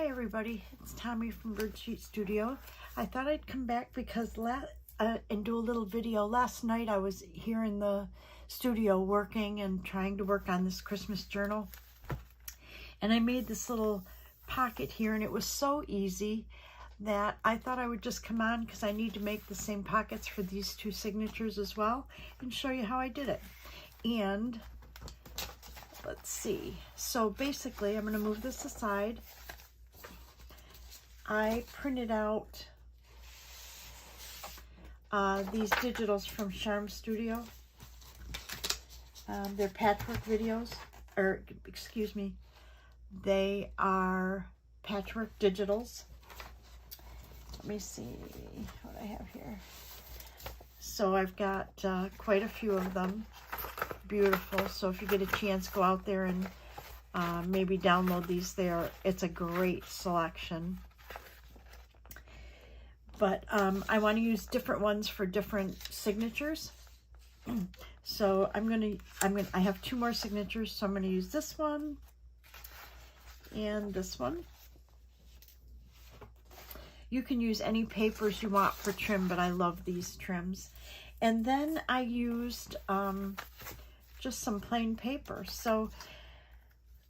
Hi everybody, it's Tommy from Birdsheet Studio. I thought I'd come back because and do a little video. Last night I was here in the studio working and trying to work on this Christmas journal. And I made this little pocket here, and it was so easy that I thought I would just come on because I need to make the same pockets for these two signatures as well and show you how I did it. And let's see. So basically, I'm going to move this aside. I printed out these digitals from Charm Studio. They're patchwork videos, or excuse me, they are patchwork digitals. Let me see what I have here. So I've got quite a few of them. Beautiful. So if you get a chance, go out there and maybe download these there. It's a great selection. But I want to use different ones for different signatures. So I have two more signatures, so I'm going to use this one and this one. You can use any papers you want for trim, but I love these trims. And then I used just some plain paper. So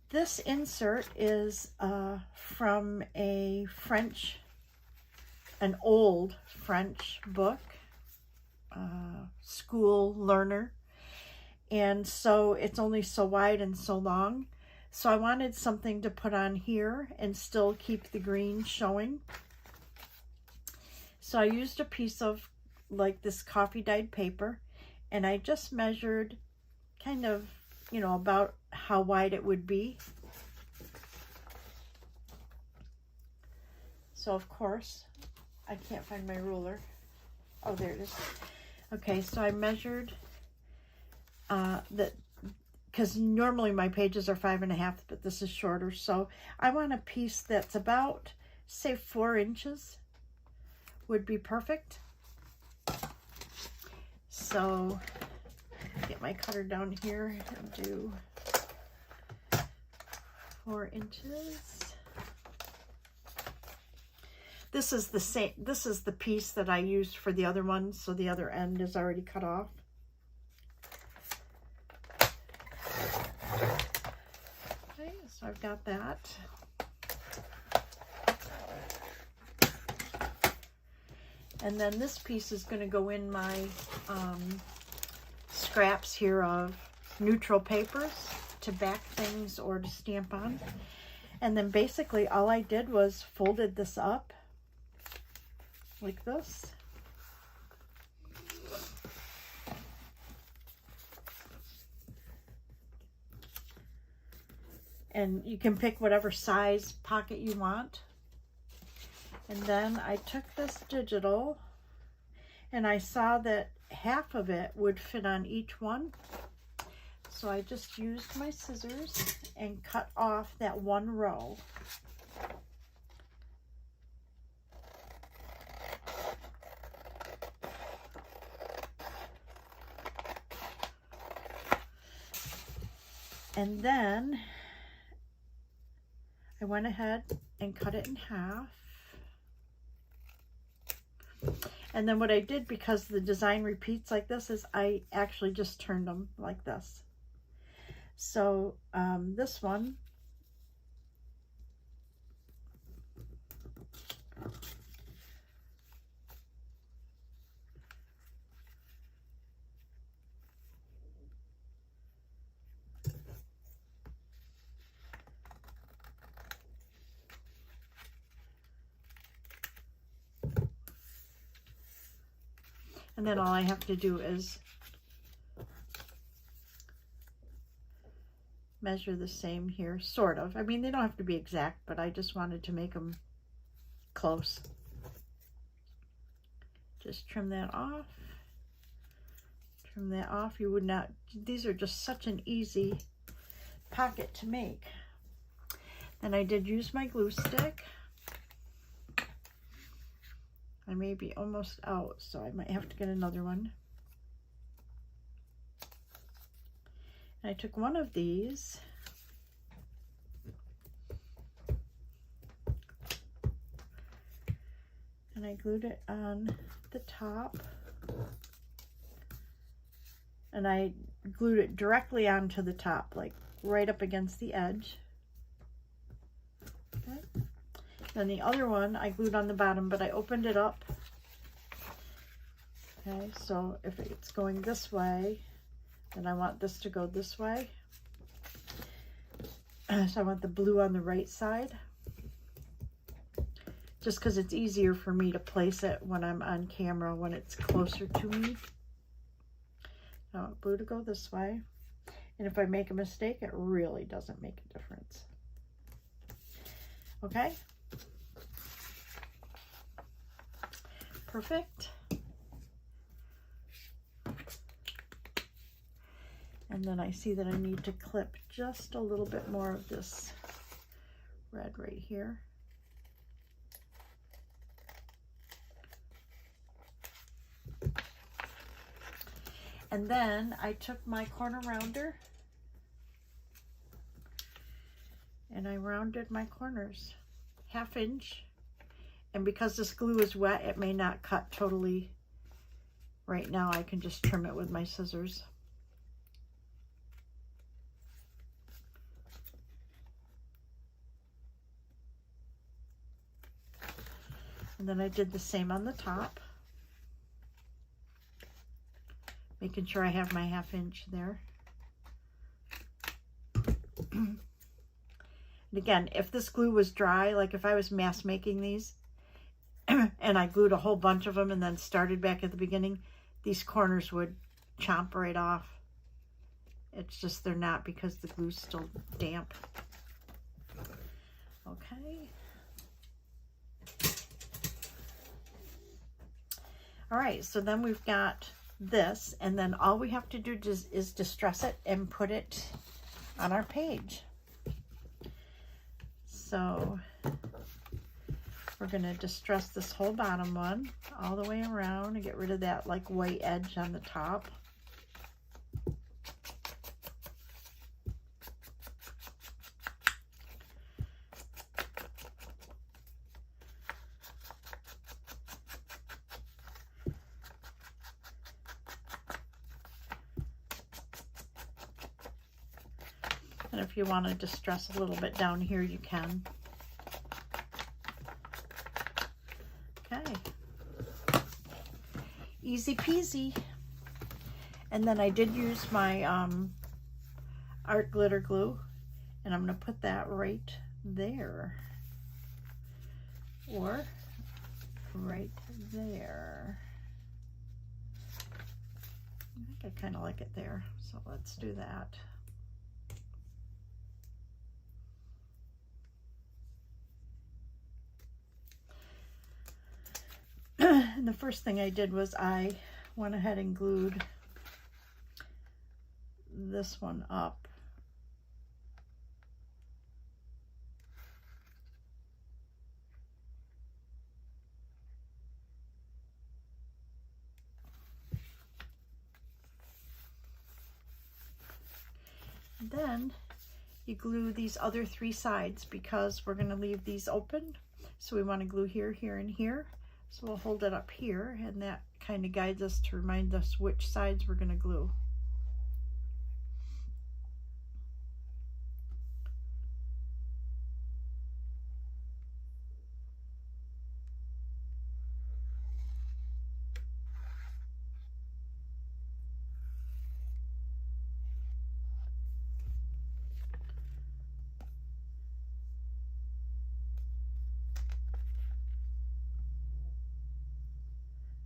this insert is from an old French book, school learner. And so it's only so wide and so long. So I wanted something to put on here and still keep the green showing. So I used a piece of like this coffee dyed paper, and I just measured kind of, you know, about how wide it would be. So of course, I can't find my ruler. Oh, there it is. Okay, so I measured that, because normally my pages are 5.5, but this is shorter. So I want a piece that's about, say, 4 inches would be perfect. So get my cutter down here and do 4 inches. This is the same. This is the piece that I used for the other one, so the other end is already cut off. Okay, so I've got that. And then this piece is going to go in my scraps here of neutral papers to back things or to stamp on. And then basically all I did was folded this up like this. And you can pick whatever size pocket you want. And then I took this digital and I saw that half of it would fit on each one. So I just used my scissors and cut off that one row. And then I went ahead and cut it in half. And then what I did, because the design repeats like this, is I actually just turned them like this. So this one, and then all I have to do is measure the same here, sort of. I mean, they don't have to be exact, but I just wanted to make them close. Just trim that off. Trim that off. You would not, these are just such an easy pocket to make. Then I did use my glue stick. I may be almost out, so I might have to get another one. And I took one of these I glued it on the top. And I glued it directly onto the top, like right up against the edge. Okay. Then the other one I glued on the bottom, but I opened it up. Okay, so if it's going this way, then I want this to go this way. So I want the blue on the right side, just because it's easier for me to place it when I'm on camera, when it's closer to me. I want blue to go this way. And if I make a mistake, it really doesn't make a difference. Okay? Perfect. And then I see that I need to clip just a little bit more of this red right here. And then I took my corner rounder and I rounded my corners 1/2 inch. And because this glue is wet, it may not cut totally right now. I can just trim it with my scissors. And then I did the same on the top, making sure I have my 1/2 inch there. And again, if this glue was dry, like if I was mass making these and I glued a whole bunch of them and then started back at the beginning, these corners would chomp right off. It's just they're not, because the glue's still damp. Okay. All right, so then we've got this, and then all we have to do is distress it and put it on our page. So we're going to distress this whole bottom one all the way around and get rid of that like white edge on the top. And if you want to distress a little bit down here, you can. Okay. Easy peasy. And then I did use my art glitter glue, and I'm going to put that right there. Or right there. I think I kind of like it there, so let's do that. And the first thing I did was I went ahead and glued this one up. And then you glue these other 3 sides, because we're going to leave these open. So we want to glue here, here, and here. So we'll hold it up here, and that kind of guides us to remind us which sides we're going to glue.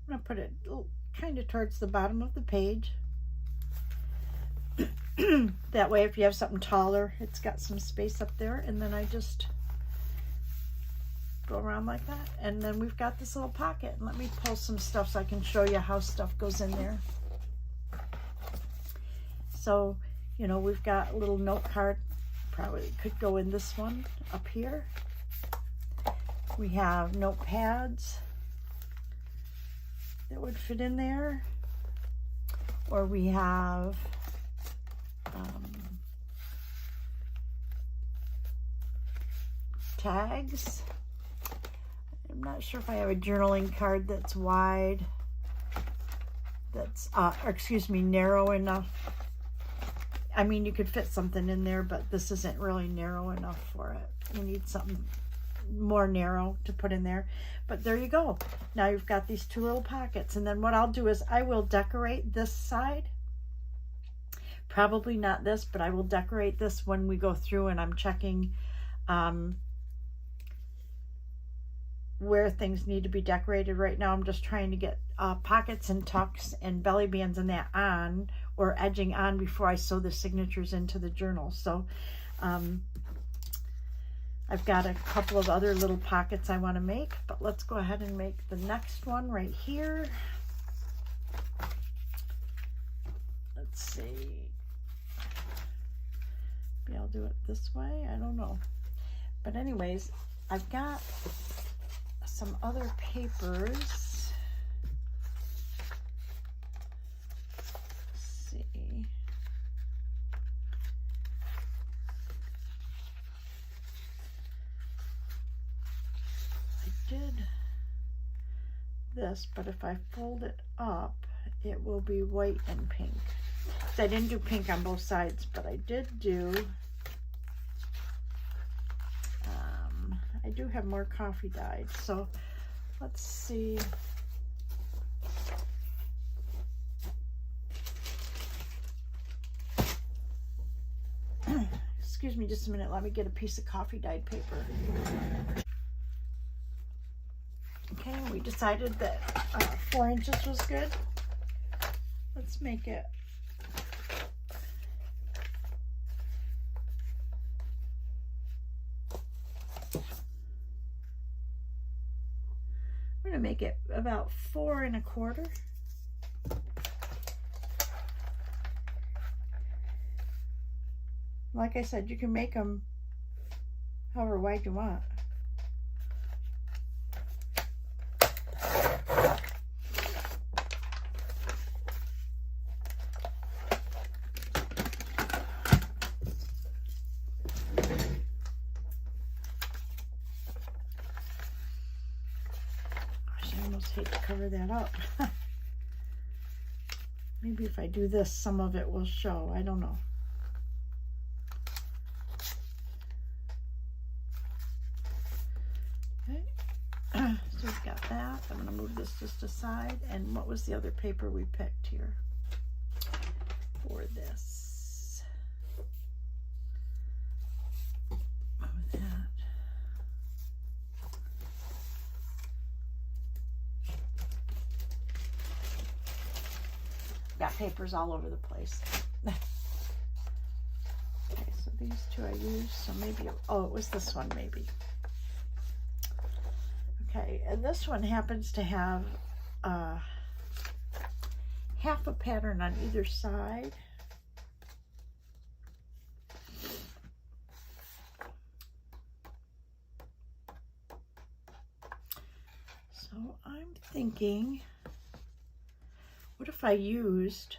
I'm going to put it kind of towards the bottom of the page. That way, if you have something taller, it's got some space up there. And then I just go around like that. And then we've got this little pocket. And let me pull some stuff so I can show you how stuff goes in there. So, you know, we've got a little note card. Probably could go in this one up here. We have notepads that would fit in there, or we have tags. I'm not sure if I have a journaling card that's wide, that's, or excuse me, narrow enough. I mean, you could fit something in there, but this isn't really narrow enough for it. You need something more narrow to put in there. But there you go. Now you've got these two little pockets. And then what I'll do is I will decorate this side. Probably not this, but I will decorate this when we go through and I'm checking where things need to be decorated. Right now I'm just trying to get pockets and tucks and belly bands and that on, or edging on, before I sew the signatures into the journal. So I've got a couple of other little pockets I want to make, but let's go ahead and make the next one right here. Let's see. Maybe I'll do it this way. I don't know. But anyways, I've got some other papers. Let's see. I did this, but if I fold it up, it will be white and pink. So I didn't do pink on both sides, but I did do, I do have more coffee dyed. So let's see. Excuse me just a minute. Let me get a piece of coffee dyed paper. Okay, we decided that 4 inches was good. Let's make it make it about 4 1/4. Like I said, you can make them however wide you want. Hate to cover that up. Maybe if I do this, some of it will show. I don't know. Okay. So we've got that. I'm going to move this just aside. And what was the other paper we picked here for this? Move that. Got papers all over the place. Okay, so these two I used, so maybe, oh, it was this one maybe. Okay, and this one happens to have half a pattern on either side. So I'm thinking, what if I used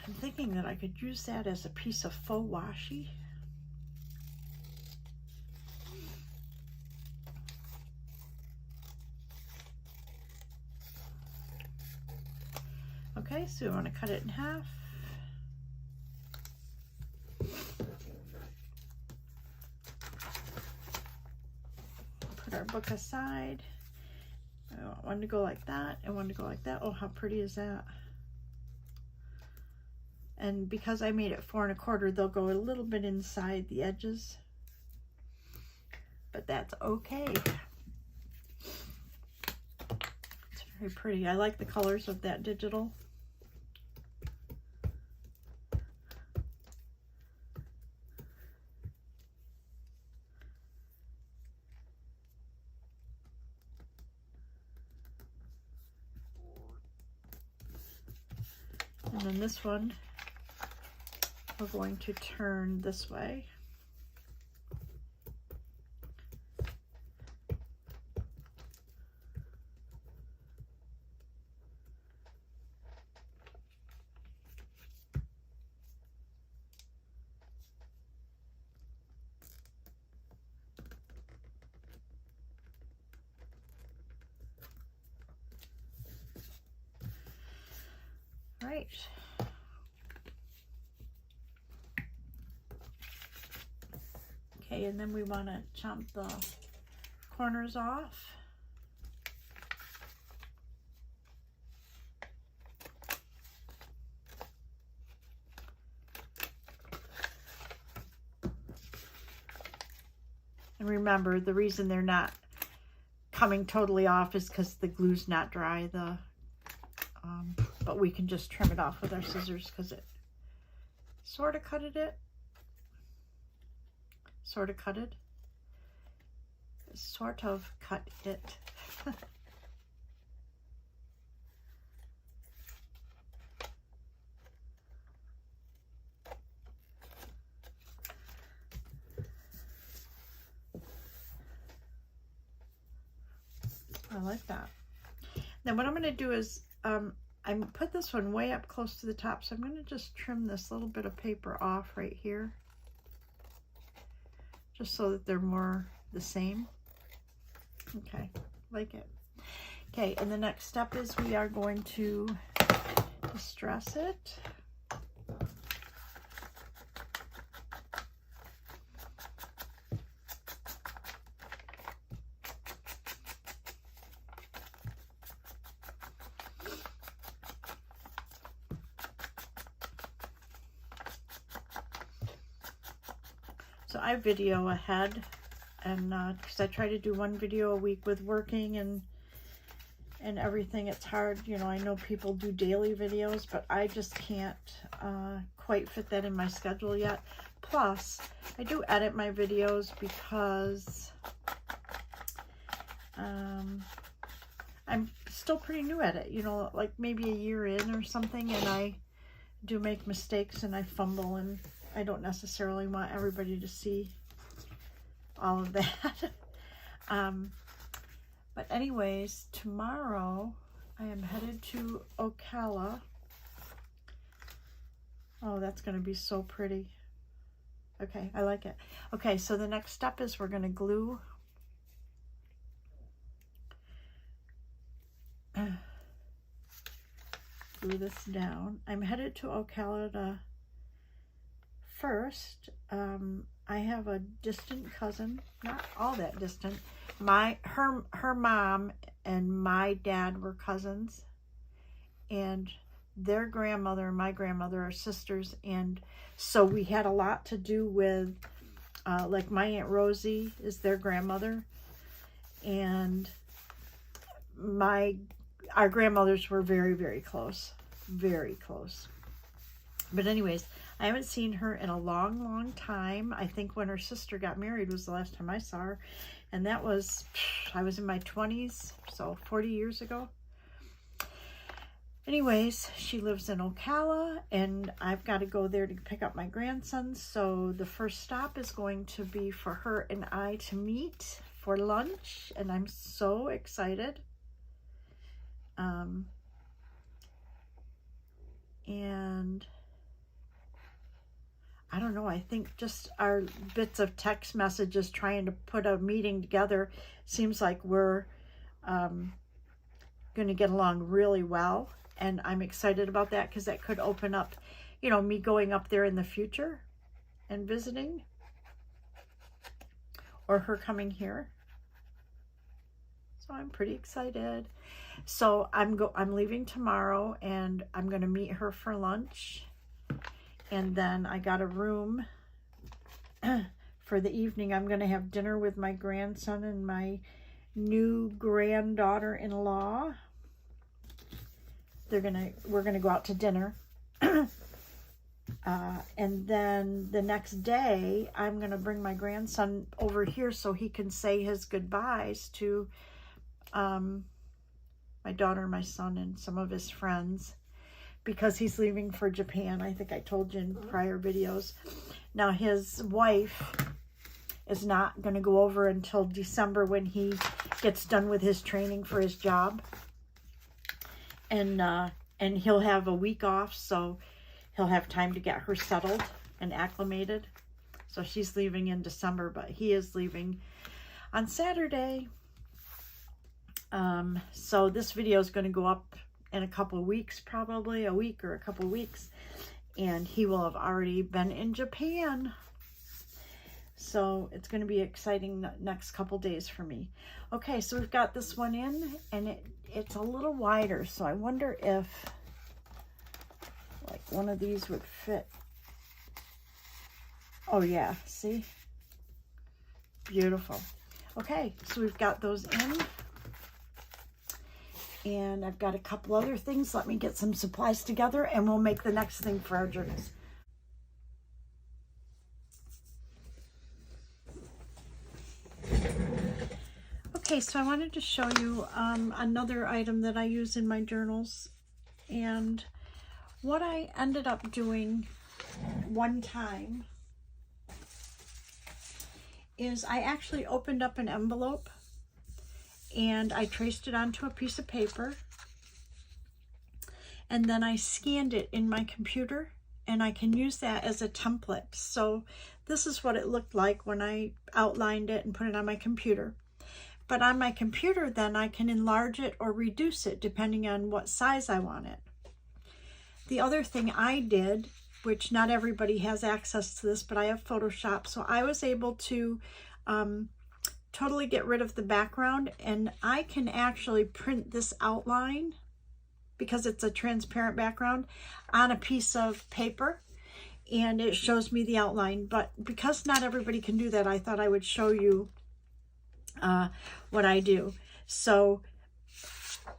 I'm thinking that I could use that as a piece of faux washi. Okay, so we want to cut it in half. Put our book aside. I want one to go like that and one to go like that. Oh, how pretty is that? And because I made it 4 1/4, they'll go a little bit inside the edges. But that's okay. It's very pretty. I like the colors of that digital. And then this one, we're going to turn this way. Right. Okay, and then we want to chomp the corners off. And remember, the reason they're not coming totally off is because the glue's not dry. But we can just trim it off with our scissors because it sort of cut it. Sort of cut it. Sort of cut it. I like that. Then what I'm going to do is, I put this one way up close to the top, so I'm going to just trim this little bit of paper off right here, just so that they're more the same. Okay, like it. Okay, and the next step is we are going to distress it. So I video ahead, and because I try to do one video a week with working and everything, it's hard. You know, I know people do daily videos, but I just can't quite fit that in my schedule yet. Plus, I do edit my videos because I'm still pretty new at it. You know, like maybe a year in or something, and I do make mistakes and I fumble, and I don't necessarily want everybody to see all of that. But anyways, tomorrow I am headed to Ocala. Oh, that's going to be so pretty. Okay, I like it. Okay, so the next step is we're going to glue this down. I'm headed to Ocala first. I have a distant cousin, not all that distant. Her mom and my dad were cousins, and their grandmother and my grandmother are sisters, and so we had a lot to do with like my Aunt Rosie is their grandmother, and our grandmothers were very, very close. Very close. But anyways, I haven't seen her in a long, long time. I think when her sister got married was the last time I saw her. And that was, I was in my 20s, so 40 years ago. Anyways, she lives in Ocala, and I've got to go there to pick up my grandson. So the first stop is going to be for her and I to meet for lunch. And I'm so excited. And I don't know, I think just our bits of text messages trying to put a meeting together seems like we're going to get along really well. And I'm excited about that because that could open up, you know, me going up there in the future and visiting, or her coming here. So I'm pretty excited. So I'm leaving tomorrow, and I'm going to meet her for lunch. And then I got a room for the evening. I'm going to have dinner with my grandson and my new granddaughter-in-law. We're going to go out to dinner. And then the next day, I'm going to bring my grandson over here so he can say his goodbyes to my daughter, my son, and some of his friends, because he's leaving for Japan. I think I told you in prior videos. Now, his wife is not going to go over until December when he gets done with his training for his job. And he'll have a week off, so he'll have time to get her settled and acclimated. So she's leaving in December, but he is leaving on Saturday. So this video is going to go up in a couple of weeks, probably a week or a couple of weeks, and he will have already been in Japan. So it's going to be exciting the next couple days for me. Okay, so we've got this one in, and it's a little wider, so I wonder if like one of these would fit. Oh yeah, see? Beautiful. Okay, so we've got those in. And I've got a couple other things. Let me get some supplies together and we'll make the next thing for our journals. Okay, so I wanted to show you another item that I use in my journals. And what I ended up doing one time is I actually opened up an envelope and I traced it onto a piece of paper, and then I scanned it in my computer, and I can use that as a template. So this is what it looked like when I outlined it and put it on my computer. But on my computer then I can enlarge it or reduce it depending on what size I want it. The other thing I did, which not everybody has access to this, but I have Photoshop, so I was able to totally get rid of the background, and I can actually print this outline, because it's a transparent background, on a piece of paper, and it shows me the outline. But because not everybody can do that, I thought I would show you what I do. So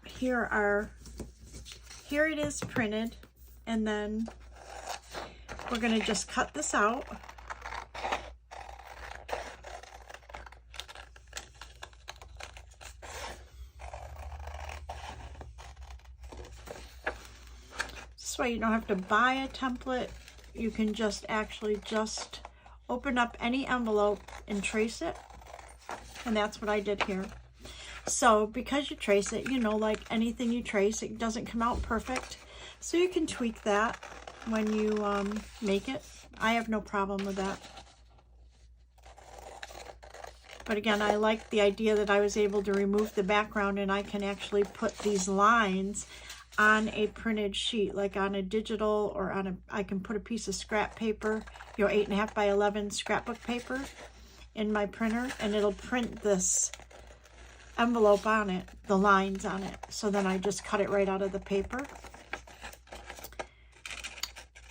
here it is printed, and then we're going to just cut this out. This way you don't have to buy a template. You can just actually just open up any envelope and trace it. And that's what I did here. So because you trace it, you know, like anything you trace, it doesn't come out perfect. So you can tweak that when you make it. I have no problem with that. But again, I like the idea that I was able to remove the background, and I can actually put these lines on a printed sheet, like on a digital, or on a, I can put a piece of scrap paper, you know, 8.5 by 11 scrapbook paper in my printer, and it'll print this envelope on it, the lines on it. So then I just cut it right out of the paper.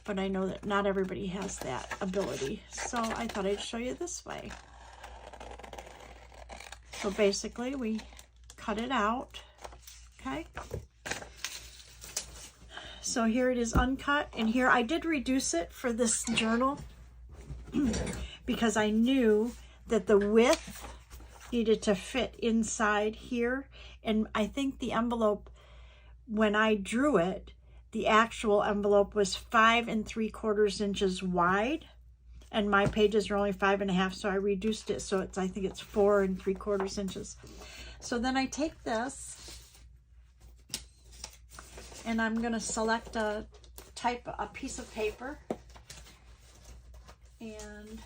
But I know that not everybody has that ability, so I thought I'd show you this way. So basically we cut it out, okay? So here it is uncut, and here I did reduce it for this journal because I knew that the width needed to fit inside here. And I think the envelope, when I drew it, the actual envelope was 5 3/4 inches wide, and my pages are only 5.5, so I reduced it, so it's, I think it's 4 3/4 inches. So then I take this, and I'm going to select a piece of paper, and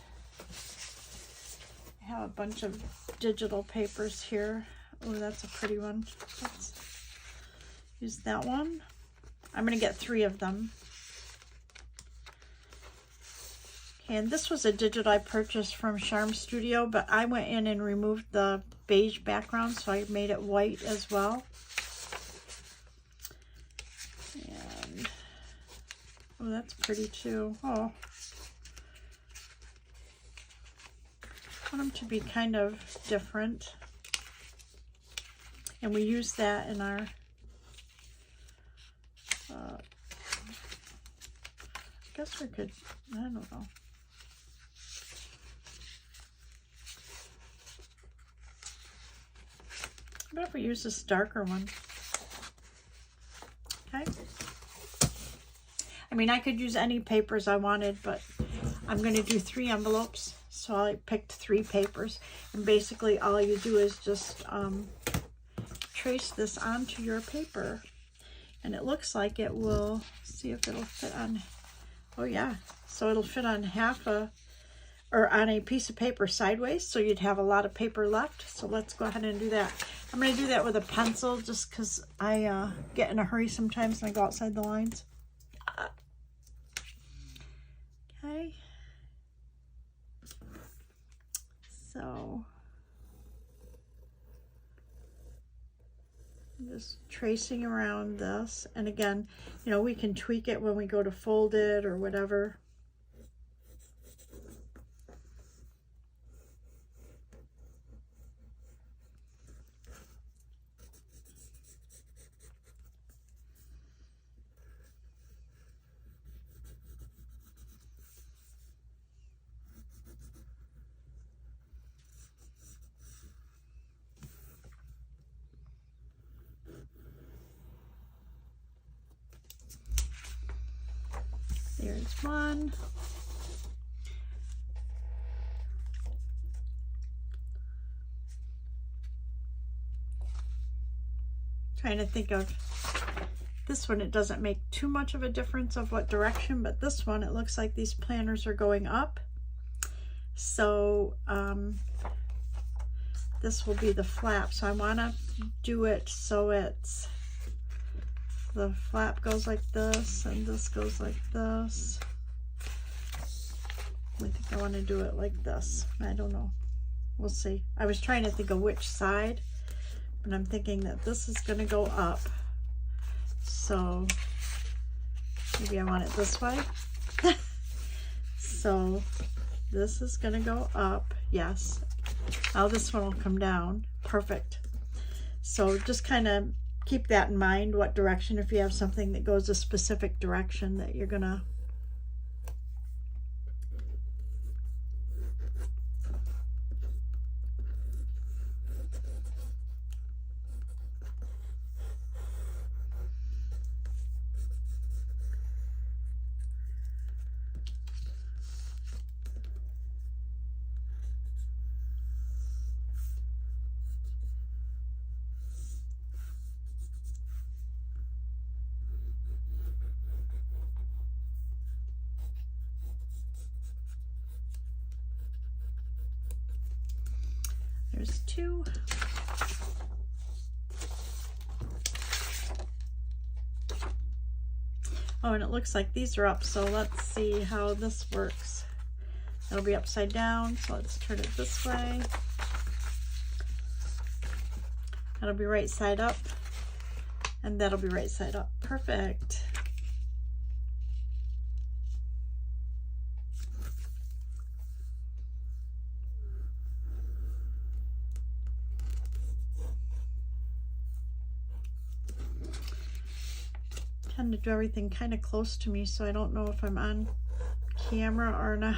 I have a bunch of digital papers here. Oh, that's a pretty one. Let's use that one. I'm going to get 3 of them. Okay, and this was a digital I purchased from Charm Studio, but I went in and removed the beige background, so I made it white as well. And oh, that's pretty too. Oh, I want them to be kind of different, and we use that in our I guess we could, I don't know. What if we use this darker one? Okay. I mean, I could use any papers I wanted, but I'm going to do 3 envelopes. So I picked 3 papers. And basically all you do is just trace this onto your paper. And it looks like it will, see if it'll fit on, oh yeah. So it'll fit on or on a piece of paper sideways, so you'd have a lot of paper left. So let's go ahead and do that. I'm going to do that with a pencil just because I get in a hurry sometimes and I go outside the lines. Okay. So I'm just tracing around this. And again, you know, we can tweak it when we go to fold it or whatever. There's one. Trying to think of this one. It doesn't make too much of a difference of what direction, but this one, it looks like these planners are going up. So this will be the flap. So I want to do it so it's, the flap goes like this and this goes like this. I think I want to do it like this. I don't know. We'll see. I was trying to think of which side, but I'm thinking that this is going to go up. So maybe I want it this way. So this is going to go up. Yes. Now this one will come down. Perfect. So just kind of keep that in mind, what direction, if you have something that goes a specific direction that you're gonna. There's two. Oh, and it looks like these are up, so let's see how this works. It'll be upside down, so let's turn it this way. That'll be right side up, and that'll be right side up. Perfect. Tend to do everything kind of close to me, so I don't know if I'm on camera or not.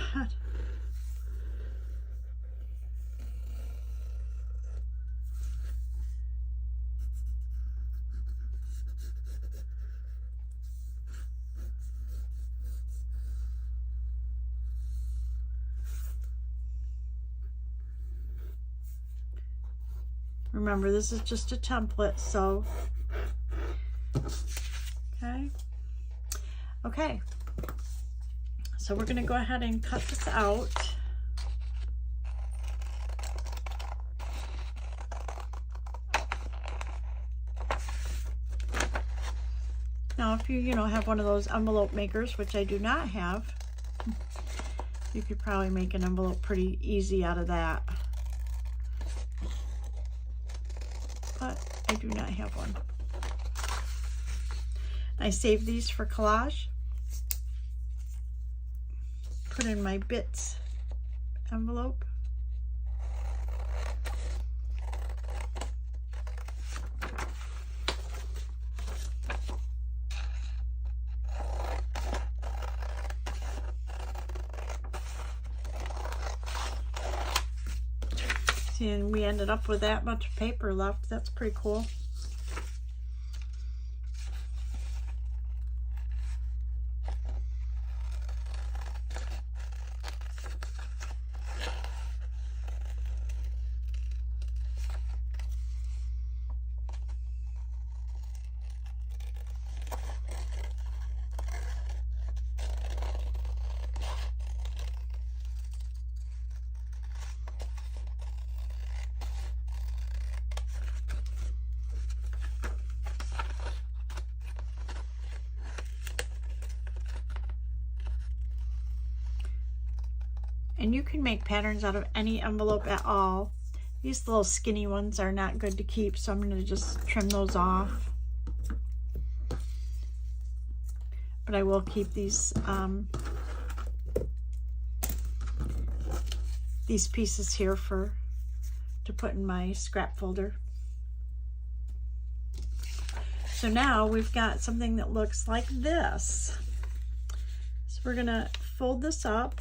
Remember, this is just a template, so okay, so we're going to go ahead and cut this out. Now, if you have one of those envelope makers, which I do not have, you could probably make an envelope pretty easy out of that. But I do not have one. I save these for collage. Put in my bits envelope. See, and we ended up with that much paper left. That's pretty cool. And you can make patterns out of any envelope at all. These little skinny ones are not good to keep, so I'm going to just trim those off. But I will keep these pieces here to put in my scrap folder. So now we've got something that looks like this. So we're going to fold this up.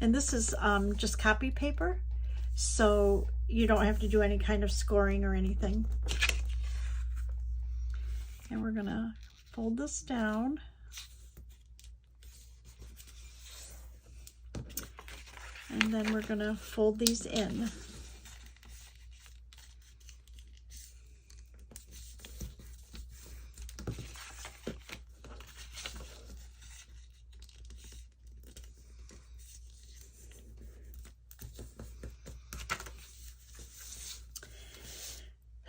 And this is just copy paper, so you don't have to do any kind of scoring or anything. And we're going to fold this down. And then we're going to fold these in.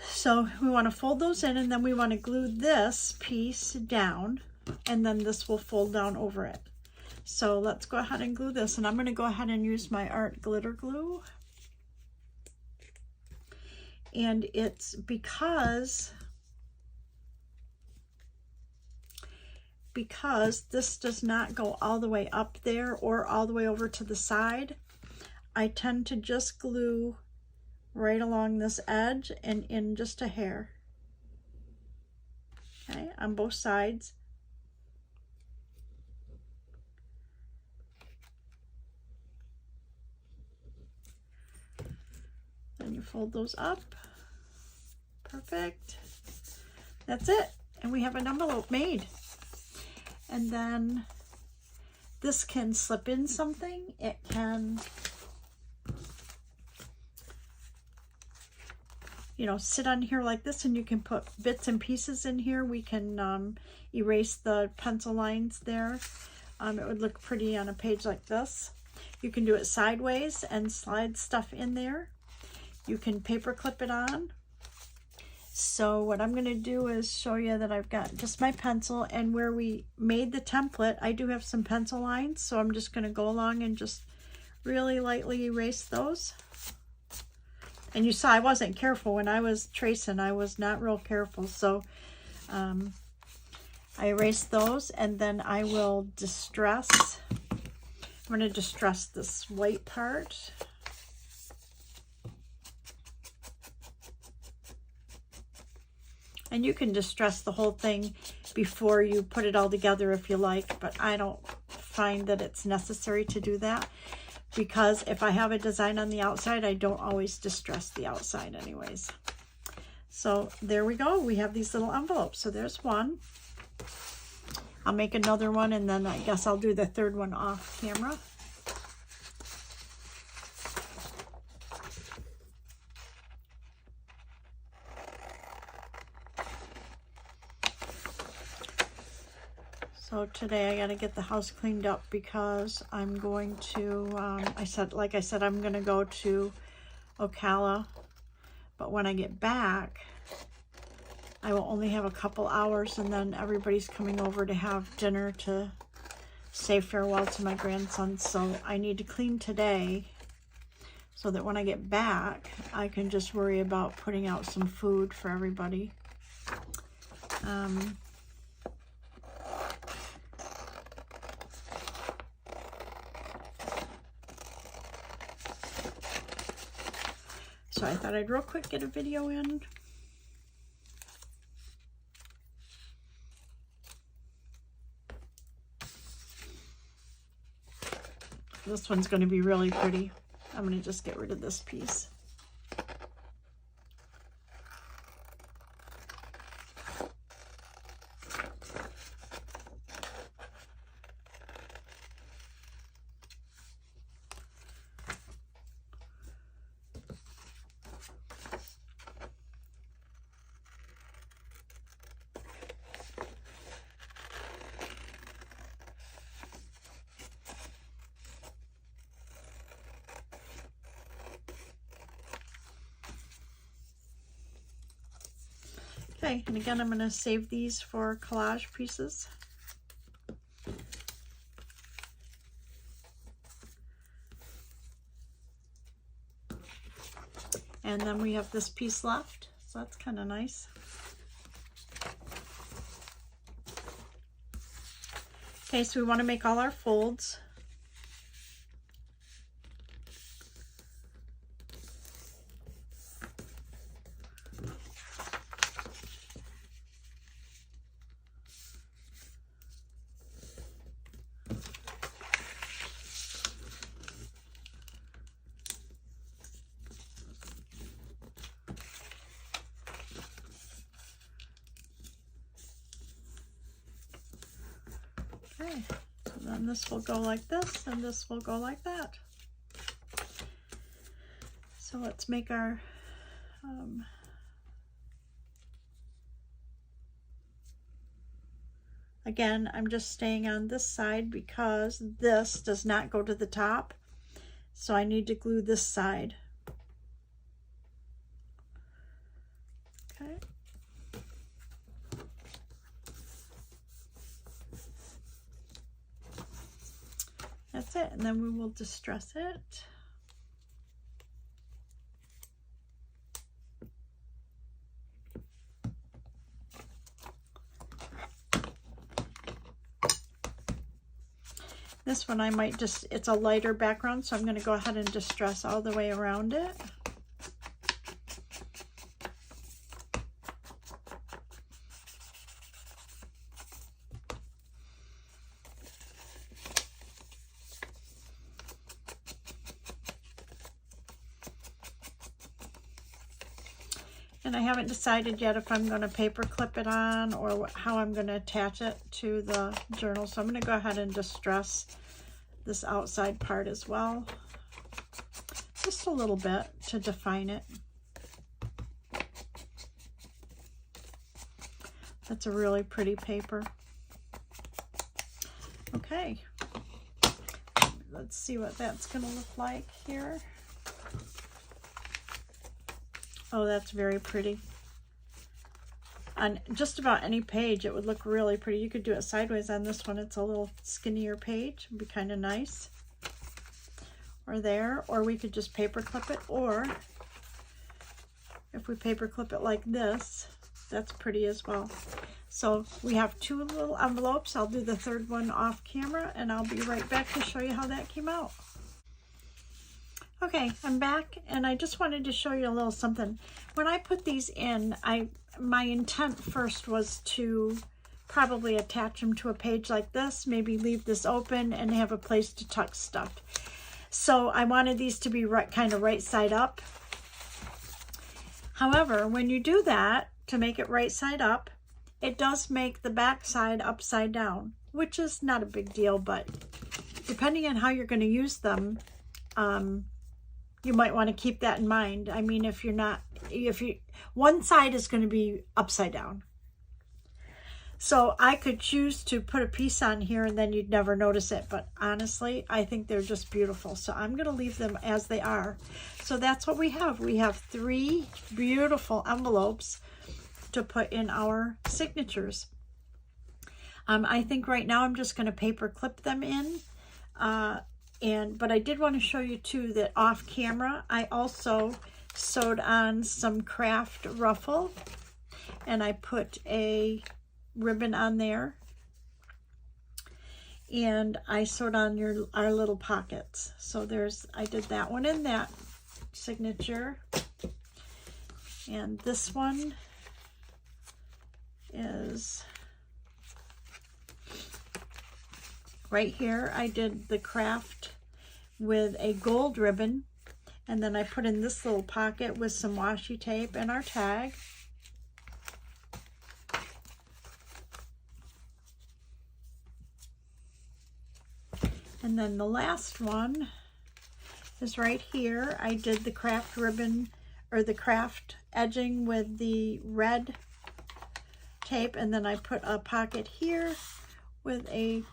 So we want to fold those in, and then we want to glue this piece down, and then this will fold down over it. So let's go ahead and glue this, and I'm going to go ahead and use my art glitter glue. And it's because this does not go all the way up there or all the way over to the side, I tend to just glue right along this edge and in just a hair. Okay, on both sides. Then you fold those up. Perfect. That's it. And we have an envelope made. And then this can slip in something. It can, you know, sit on here like this, and you can put bits and pieces in here. We can erase the pencil lines there. It would look pretty on a page like this. You can do it sideways and slide stuff in there. You can paper clip it on. So what I'm going to do is show you that I've got just my pencil, and where we made the template, I do have some pencil lines, so I'm just going to go along and just really lightly erase those. And you saw I wasn't careful when I was tracing. I was not real careful, so I erased those, and then I will distress. I'm going to distress this white part. And you can distress the whole thing before you put it all together if you like, but I don't find that it's necessary to do that, because if I have a design on the outside, I don't always distress the outside anyways. So there we go. We have these little envelopes. So there's one. I'll make another one, and then I guess I'll do the third one off camera. So today I got to get the house cleaned up because I'm going to, like I said, I'm going to go to Ocala. But when I get back, I will only have a couple hours, and then everybody's coming over to have dinner to say farewell to my grandson. So I need to clean today so that when I get back, I can just worry about putting out some food for everybody. So I thought I'd real quick get a video in. This one's going to be really pretty. I'm going to just get rid of this piece. Okay, and again, I'm going to save these for collage pieces. And then we have this piece left, so that's kind of nice. Okay, so we want to make all our folds. Okay, so then this will go like this, and this will go like that. So let's make our again, I'm just staying on this side because this does not go to the top, so I need to glue this side. Okay. That's it, and then we will distress it. This one I might just, it's a lighter background, so I'm going to go ahead and distress all the way around it. And I haven't decided yet if I'm going to paper clip it on or how I'm going to attach it to the journal. So I'm going to go ahead and distress this outside part as well. Just a little bit to define it. That's a really pretty paper. Okay. Let's see what that's going to look like here. Oh, that's very pretty. On just about any page, it would look really pretty. You could do it sideways on this one. It's a little skinnier page. It'd be kind of nice. Or there. Or we could just paper clip it. Or if we paper clip it like this, that's pretty as well. So we have two little envelopes. I'll do the third one off camera, and I'll be right back to show you how that came out. Okay, I'm back, and I just wanted to show you a little something. When I put these in, my intent first was to probably attach them to a page like this, maybe leave this open and have a place to tuck stuff. So I wanted these to be kind of right side up. However, when you do that, to make it right side up, it does make the back side upside down, which is not a big deal, but depending on how you're going to use them, you might want to keep that in mind. I mean, one side is going to be upside down. So I could choose to put a piece on here and then you'd never notice it. But honestly, I think they're just beautiful. So I'm going to leave them as they are. So that's what we have. We have 3 beautiful envelopes to put in our signatures. I think right now I'm just going to paper clip them in. But I did want to show you too that off camera, I also sewed on some craft ruffle, and I put a ribbon on there, and I sewed on our little pockets. So I did that one in that signature, and this one is right here. I did the craft with a gold ribbon, and then I put in this little pocket with some washi tape and our tag. And then the last one is right here. I did the craft ribbon, or the craft edging with the red tape, and then I put a pocket here with a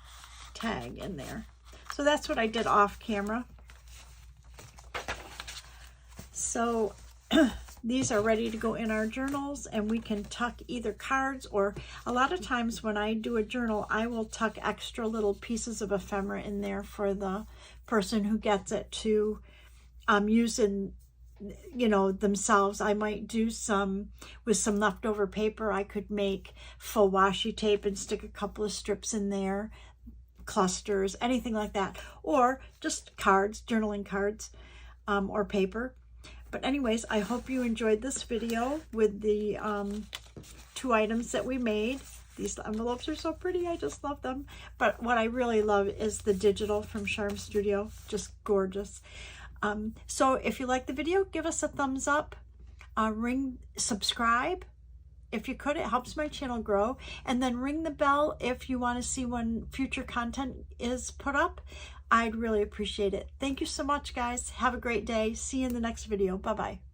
tag in there. So that's what I did off camera. So these are ready to go in our journals, and we can tuck either cards, or a lot of times when I do a journal, I will tuck extra little pieces of ephemera in there for the person who gets it to use in, you know, themselves. I might do some with some leftover paper. I could make faux washi tape and stick a couple of strips in there, clusters, anything like that, or just cards, journaling cards, or paper. But anyways, I hope you enjoyed this video with the 2 items that we made. These envelopes are so pretty. I just love them. But what I really love is the digital from Charm Studio. Just gorgeous. So if you like the video, give us a thumbs up. Subscribe. If you could, it helps my channel grow. And then ring the bell if you want to see when future content is put up. I'd really appreciate it. Thank you so much, guys. Have a great day. See you in the next video. Bye-bye.